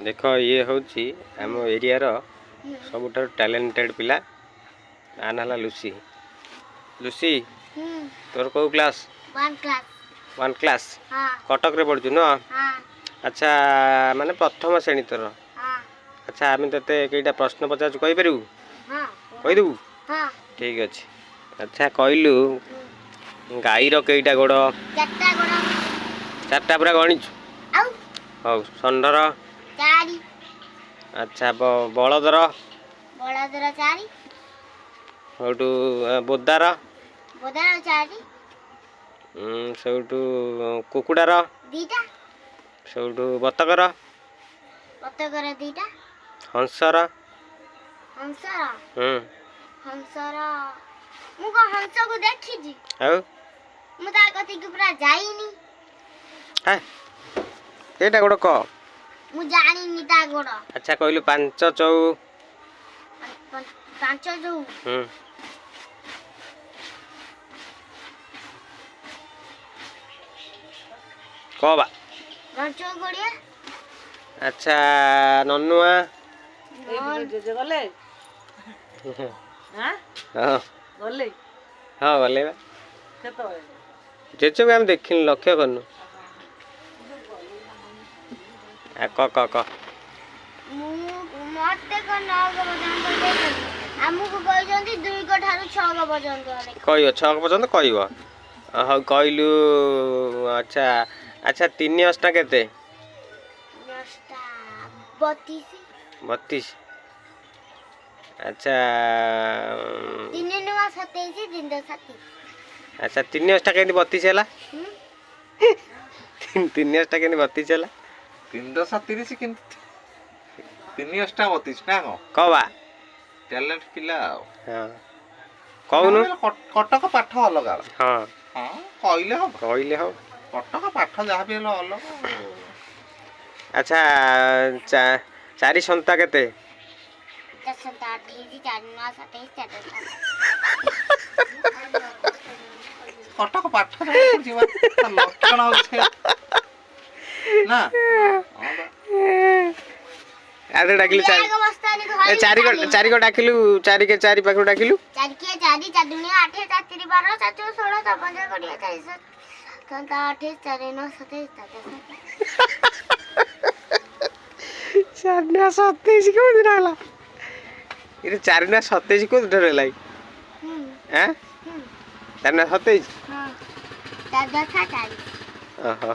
देख ये हूँ आम एरिया सब टैलेंटेड पिला आ ना लुसी। लुसी तोर कौ क्लास? 1 क्लास कटक रे पढ़ु न? अच्छा माने प्रथम श्रेणी तोर। अच्छा आम ते कईटा प्रश्न पचार कहीपर कहीदेबू? ठीक अच्छे। अच्छा कहलु गाईर कईटा गोड़? चारटा पूरा गणिचु। हौ षंडर? अच्छा बलदर? सौटू बोदार? सौटू कुकुडार? सौटू बतकर? हंसर? एटा गोड़ क अच्छा कहलु पांच चौ? कबा अच्छा ननुआ? हाँ गले जेचे भी आम देख लक्ष्य करनु क क क कह 6 पर्यंत कह हाँ कहलु। अच्छा अच्छा 3 अष्टा केते? 32। अच्छा अच्छा 3 अष्टा के 32 है? 3 अष्टा के 32 है? 3 10 30 किंतु 3 अष्टा 32 ना कबा टैलेंट पिला। हाँ कहूनु कटक पाठ अलग। हाँ हाँ कहले हो कटक पाठ जहाँ भी अलग। अच्छा चारि संता केते? कटक पाठ लक्षण ना आधे डाकिलु चारि को डाकिलु 4 के 4 पाखु डाकिलु 4 के 4 4 दुनिया 8 4 3 12 4 16 55 कोडिया 40 28 4 9 27 को दिन आला ये 4 ना 27 को डर लाई हैं 4 ना 27 हां 4 10 40 हां हां